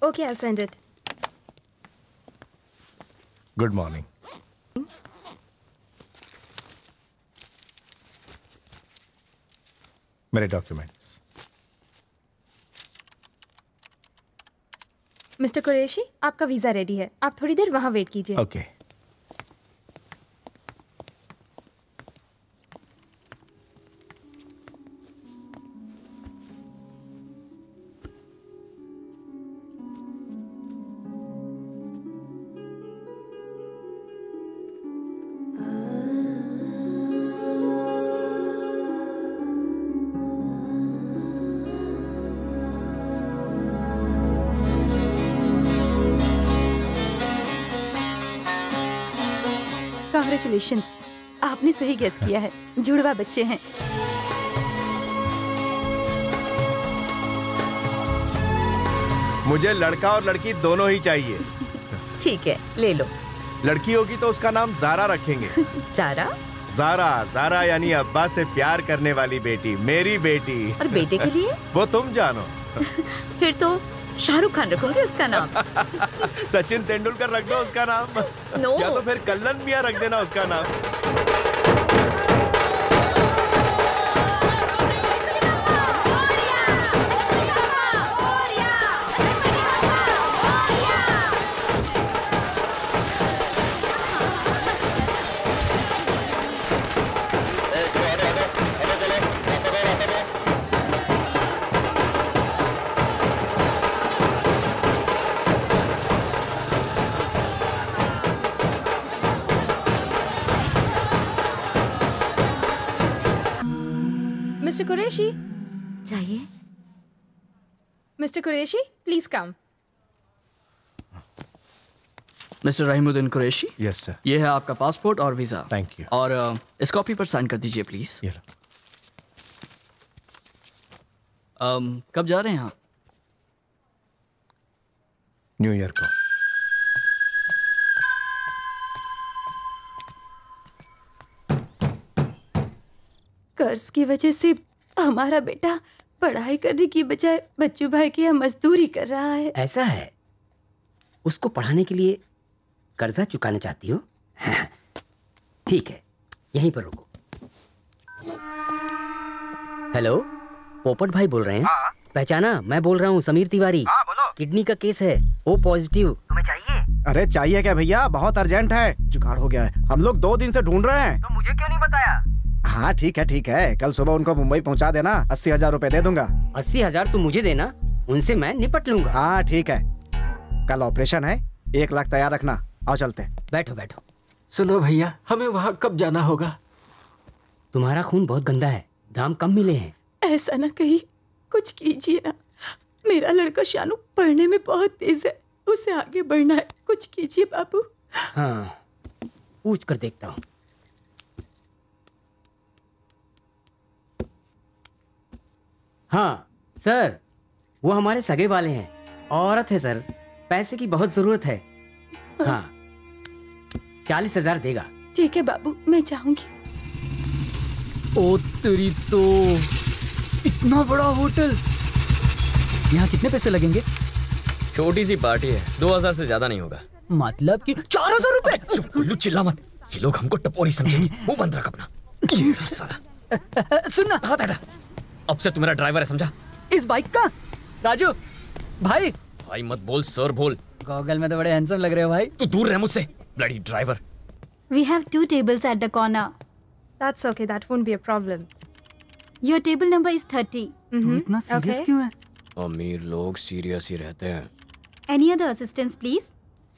Okay, I'll send it. Good morning. मेरे documents. Mister Qureshi, आपका visa ready है। आप थोड़ी देर वहाँ वेट कीजिए। ओके। Congratulations, आपने सही गेस किया है, जुड़वा बच्चे हैं। मुझे लड़का और लड़की दोनों ही चाहिए। ठीक है, ले लो। लड़की होगी तो उसका नाम जारा रखेंगे। जारा? जारा, जारा यानी अब्बा से प्यार करने वाली बेटी, मेरी बेटी। और बेटे के लिए? वो तुम जानो। फिर तो शाहरुख खान रखोगे उसका नाम। सचिन तेंदुलकर रख दो उसका नाम। नो। या तो फिर कल्लन मियां रख देना उसका नाम। मिस्टर कुरैशी, चाहिए? Mister Qureshi, please come. Mister Rahimuddin Qureshi. Yes sir. ये है आपका पासपोर्ट और वीजा। Thank you. और इस कॉपी पर साइन कर दीजिए प्लीज। ये लो। कब जा रहे हैं आप? न्यू ईयर को। कर्ज की वजह से हमारा बेटा पढ़ाई करने की बजाय बच्चू भाई की यहाँ मजदूरी कर रहा है। ऐसा है? उसको पढ़ाने के लिए कर्जा चुकाना चाहती हो? ठीक है, यहीं पर रुको। हेलो, पोपट भाई बोल रहे हैं? हाँ। पहचाना? मैं बोल रहा हूँ समीर तिवारी। हाँ, बोलो। किडनी का केस है, ओ पॉजिटिव। तुम्हें चाहिए? अरे चाहिए क्या भैया, बहुत अर्जेंट है, जुगाड़ हो गया है। हम लोग 2 दिन से ढूंढ रहे हैं। तो मुझे क्यों नहीं बताया? हाँ ठीक है, कल सुबह उनको मुंबई पहुंचा देना। 80,000 रुपए दे दूंगा। 80,000 तुम मुझे देना, उनसे मैं निपट लूंगा। हाँ ठीक है, कल ऑपरेशन है, 1 लाख तैयार रखना। आओ चलते हैं। बैठो बैठो। सुनो भैया, हमें वहाँ कब जाना होगा? तुम्हारा खून बहुत गंदा है, दाम कम मिले हैं। ऐसा ना कहीं, कुछ कीजिए ना। मेरा लड़का शानू पढ़ने में बहुत तेज है, उसे आगे बढ़ना है, कुछ कीजिए बाबू। हाँ, पूछ कर देखता हूँ। हाँ सर, वो हमारे सगे वाले हैं। औरत है सर, पैसे की बहुत जरूरत है। हाँ, 40,000 देगा। ठीक है बाबू, मैं जाऊंगी। ओ तेरी तो, इतना बड़ा होटल, यहाँ कितने पैसे लगेंगे? छोटी सी पार्टी है, 2,000 से ज्यादा नहीं होगा। मतलब कि 4,000 रुपए? चुप उल्लू, चिल्ला मत, ये लोग हमको टपोरी समझेंगे। मुंह बंद रख अपना। सुनना, हाँ दादा, अब से तू मेरा ड्राइवर है, समझा? इस बाइक का? राजू भाई। भाई मत बोल, सर बोल। गॉगल में तो बड़े हैंडसम लग रहे हो भाई। तू दूर रह मुझसे, bloody driver. We have 2 tables at the corner. That's okay, that won't be a problem. Your table number is 30. तू इतना सीरियस क्यों है? अमीर लोग सीरियस ही रहते हैं। Any other assistance, please?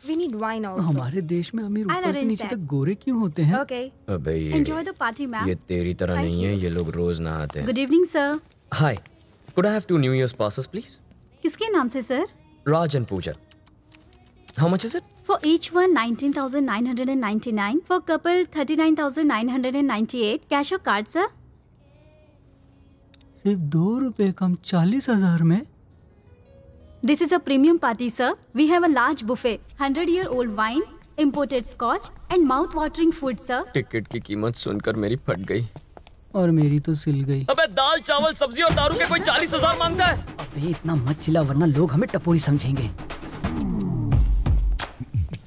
We need wine also. हमारे देश में अमीर I'll ऊपर से arrange नीचे that. तक गोरे क्यों होते हैं? Okay. अबे Enjoy the party, ma'am. ये तेरी तरह Thank नहीं you. है, ये लोग रोज नहाते हैं। Good evening, sir. Hi, could I have 2 New Year's passes, please? किसके नाम से, sir? Raj and Pooja. How much is it? For each one, 19,999. For couple, 39,998. Cash or card, sir? सिर्फ 2 रुपए कम 40,000 में? This is a premium party, sir. We have a large buffet, 100-year-old wine, imported scotch, and mouth-watering food, sir. Ticket की कीमत सुनकर मेरी फट गई। और मेरी तो सिल गई। अबे दाल चावल सब्जी और दारू के कोई 40,000 मांगता है? अबे इतना मत चिल्ला वरना लोग हमें टपोरी समझेंगे।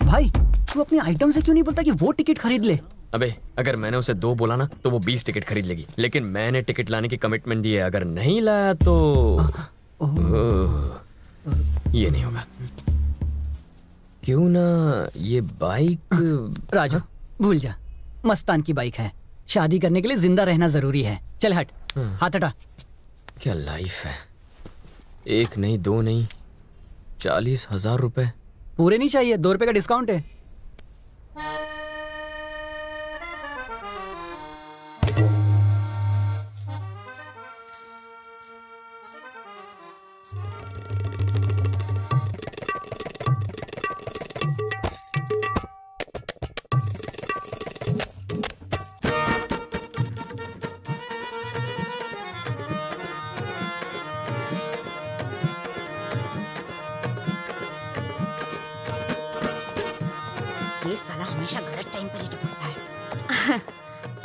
भाई तू अपने आइटम से क्यों नहीं बोलता कि वो टिकट खरीद ले? अबे अगर मैंने उसे 2 बोला ना तो वो 20 टिकट खरीद लेगी, लेकिन मैंने टिकट लाने की कमिटमेंट दी है। अगर नहीं लाया तो ये नहीं होगा। क्यों ना ये बाइक। राजू भूल जा, मस्तान की बाइक है। शादी करने के लिए जिंदा रहना जरूरी है। चल हट, हाथ हटा। क्या लाइफ है। 1 नहीं 2 नहीं 40,000 रुपए। पूरे नहीं चाहिए, 2 रुपए का डिस्काउंट है।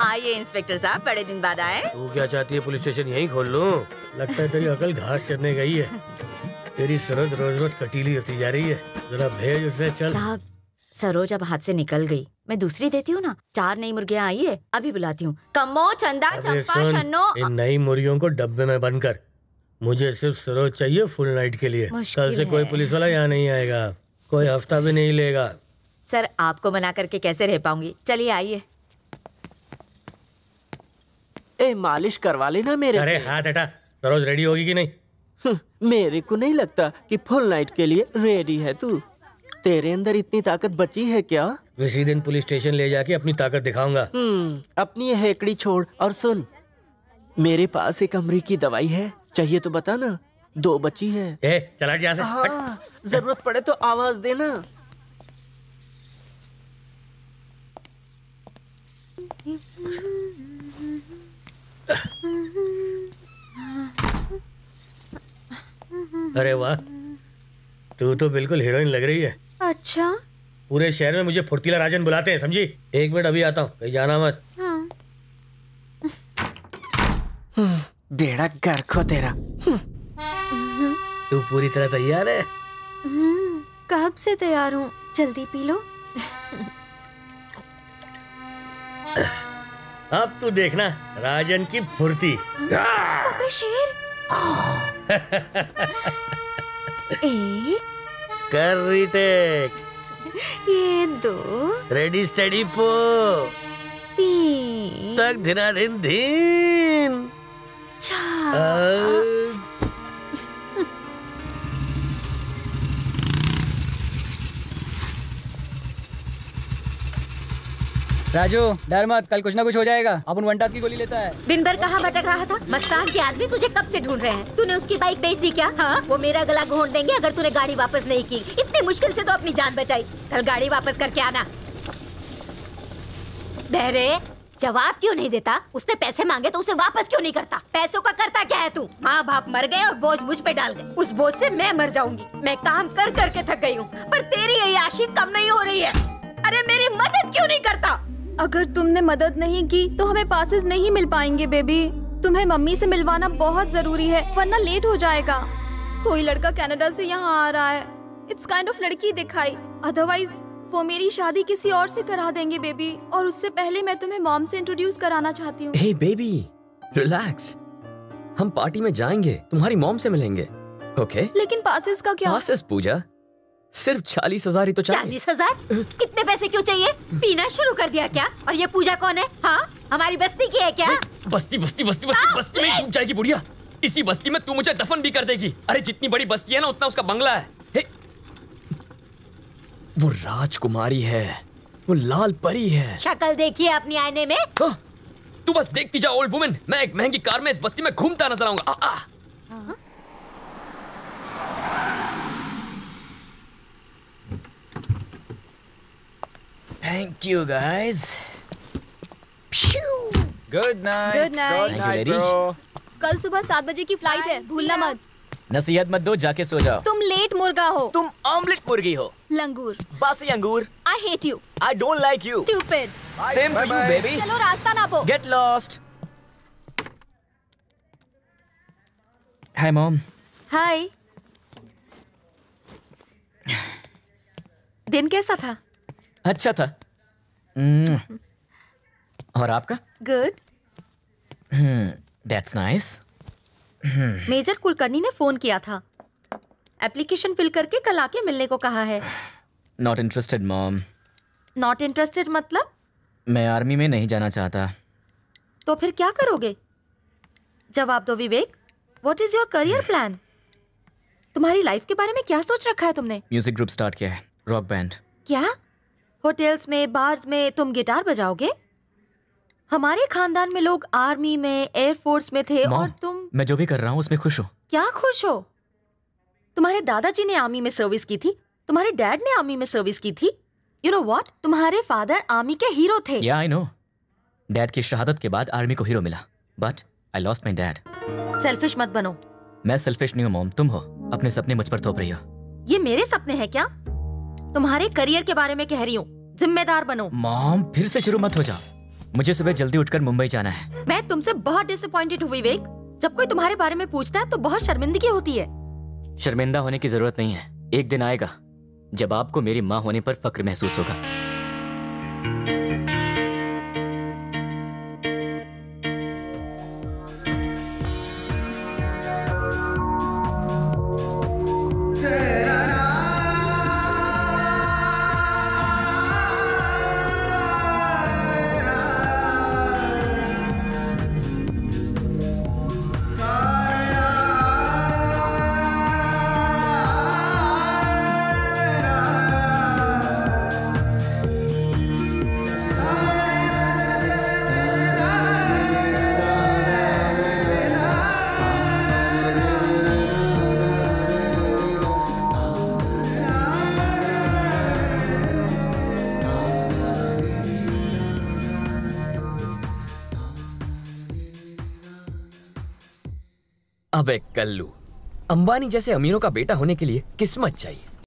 आइए इंस्पेक्टर साहब, बड़े दिन बाद आए। तू क्या चाहती है, पुलिस स्टेशन यहीं खोल लूं? लगता है तेरी अकल घास चरने गई है। तेरी सरोज रोज रोज कटीली होती जा रही है। जरा भेज उसे। चल साहब, सरोज अब हाथ से निकल गई, मैं दूसरी देती हूँ ना। 4 नई मुर्गियाँ आई है, अभी बुलाती हूँ। कम्मो, चंदा, चंपा, शन्नो। इन नई मुर्गियों को डब्बे में बंद कर। मुझे सिर्फ सरोज चाहिए फुल नाइट के लिए। कल से कोई पुलिस वाला यहाँ नहीं आएगा, कोई हफ्ता भी नहीं लेगा। सर आपको मना करके कैसे रह पाऊंगी। चलिए आइए। मालिश करवा लेना मेरे। अरे हाथ हटा। सरोज रेडी होगी कि नहीं? मेरे को नहीं लगता कि फुल नाइट के लिए रेडी है तू। तेरे अंदर इतनी ताकत बची है क्या? इसी दिन पुलिस स्टेशन ले जाके अपनी ताकत दिखाऊंगा। अपनी ये हेकड़ी छोड़ और सुन, मेरे पास एक अमरीकी दवाई है, चाहिए तो बता ना। 2 बची है। चला यहाँ से। हाँ, जरूरत पड़े तो आवाज देना। अरे वाह, तू तो बिल्कुल हीरोइन लग रही है। अच्छा, पूरे शहर में मुझे फुर्तीला राजन बुलाते हैं, समझी? 1 मिनट अभी आता हूँ, कहीं जाना मत। हाँ। बेड़ा गर्क हो तेरा। तू पूरी तरह तैयार है? कब से तैयार हूँ, जल्दी पी लो। अब तू देखना राजन की फुर्ती। शेर। एक कर रीटेक। ये 2 रेडी स्टडी पो 3 तक धिना दिन धीन 4। राजू डर मत, कल कुछ ना कुछ हो जाएगा। अपन 1 टास की गोली लेता है। दिन भर कहाँ भटक रहा था? मस्तान के आदमी तुझे कब से ढूंढ रहे हैं। तूने उसकी बाइक बेच दी क्या? हाँ, वो मेरा गला घोंट देंगे अगर तूने गाड़ी वापस नहीं की। इतनी मुश्किल से तो अपनी जान बचाई, कल गाड़ी वापस करके आना। बहरे, जवाब क्यों नहीं देता? उसने पैसे मांगे तो उसे वापस क्यों नहीं करता? पैसों का करता क्या है तू? माँ बाप मर गए और बोझ मुझ पे डाल गए। उस बोझ से मैं मर जाऊंगी। मैं काम कर करके थक गई हूँ, पर तेरी ये आशी कम नहीं हो रही है। अरे मेरी मदद क्यों नहीं करता? अगर तुमने मदद नहीं की तो हमें पासेस नहीं मिल पाएंगे बेबी। तुम्हें मम्मी से मिलवाना बहुत जरूरी है, वरना लेट हो जाएगा। कोई लड़का कनाडा से यहाँ आ रहा है। इट्स काइंड ऑफ लड़की दिखाई, अदरवाइज वो मेरी शादी किसी और से करा देंगे बेबी। और उससे पहले मैं तुम्हें मॉम से इंट्रोड्यूस कराना चाहती हूँ। हे बेबी, रिलैक्स। हम पार्टी में जाएंगे, तुम्हारी मॉम से मिलेंगे, ओके? लेकिन पासेस का क्या? पासेस पूजा, सिर्फ 40,000 ही तो चाहिए। 40,000? इतने पैसे क्यों चाहिए? पीना शुरू कर दिया क्या? और ये पूजा कौन है? हाँ, हमारी बस्ती की है क्या? बस्ती बस्ती बस्ती बस्ती बस्ती में डूब जाएगी बुढ़िया। इसी बस्ती में तू मुझे दफन भी कर देगी। अरे जितनी बड़ी बस्ती है ना, उतना उसका बंगला है। वो राजकुमारी है, वो लाल परी है। शक्ल देखिए अपनी आईने में। तू बस देखती जा ओल्ड वुमन। मैं एक महंगी कार में इस बस्ती में घूमता नजर आऊंगा। Thank you guys. Good night. Good night. Good night, bro. कल सुबह 7 बजे की फ्लाइट है, भूलना मत। नसीहत मत दो, जाके सो जाओ। तुम लेट मुर्गा हो। तुम ऑमलेट मुर्गी हो। लंगूर। बासी अंगूर। I hate you. I don't like you. Stupid. Same to you, baby. चलो रास्ता नापो। Get lost. Hi, mom. Hi. दिन कैसा था? अच्छा था। और आपका? Good. That's nice. Major Kulkarni ने फोन किया था, एप्लीकेशन फिल करके कल आके मिलने को कहा है। Not interested mom. Not interested मतलब? मैं आर्मी में नहीं जाना चाहता। तो फिर क्या करोगे? जवाब दो Vivek. What is your career plan? तुम्हारी लाइफ के बारे में क्या सोच रखा है तुमने? म्यूजिक ग्रुप स्टार्ट किया है, रॉक बैंड। क्या होटल्स में, बार्स में तुम गिटार बजाओगे? हमारे खानदान में लोग आर्मी में, एयरफोर्स में थे और तुम। मैं जो भी कर रहा हूँ उसमें खुश हूँ। क्या खुश हो? तुम्हारे दादाजी ने आर्मी में सर्विस की थी, तुम्हारे डैड ने आर्मी में सर्विस की थी। यू नो व्हाट, तुम्हारे फादर आर्मी के हीरो थे। या आई नो। डैड की शहादत के बाद आर्मी को हीरो मिला, but I lost my dad. Selfish मत बनो। मैं सेल्फिश नहीं हूँ मॉम, तुम हो। अपने सपने मुझ पर थोप रही हो। ये मेरे सपने हैं क्या? तुम्हारे करियर के बारे में कह रही हूँ, जिम्मेदार बनो। मॉम फिर से शुरू मत हो जाओ, मुझे सुबह जल्दी उठकर मुंबई जाना है। मैं तुमसे बहुत डिसअपॉइंटेड हूँ विवेक। जब कोई तुम्हारे बारे में पूछता है तो बहुत शर्मिंदगी होती है। शर्मिंदा होने की जरूरत नहीं है, एक दिन आएगा जब आपको मेरी माँ होने पर फक्र महसूस होगा। अबे कल्लू, अंबानी जैसे अमीरों का बेटा होने के लिए किस्मत चाहिए।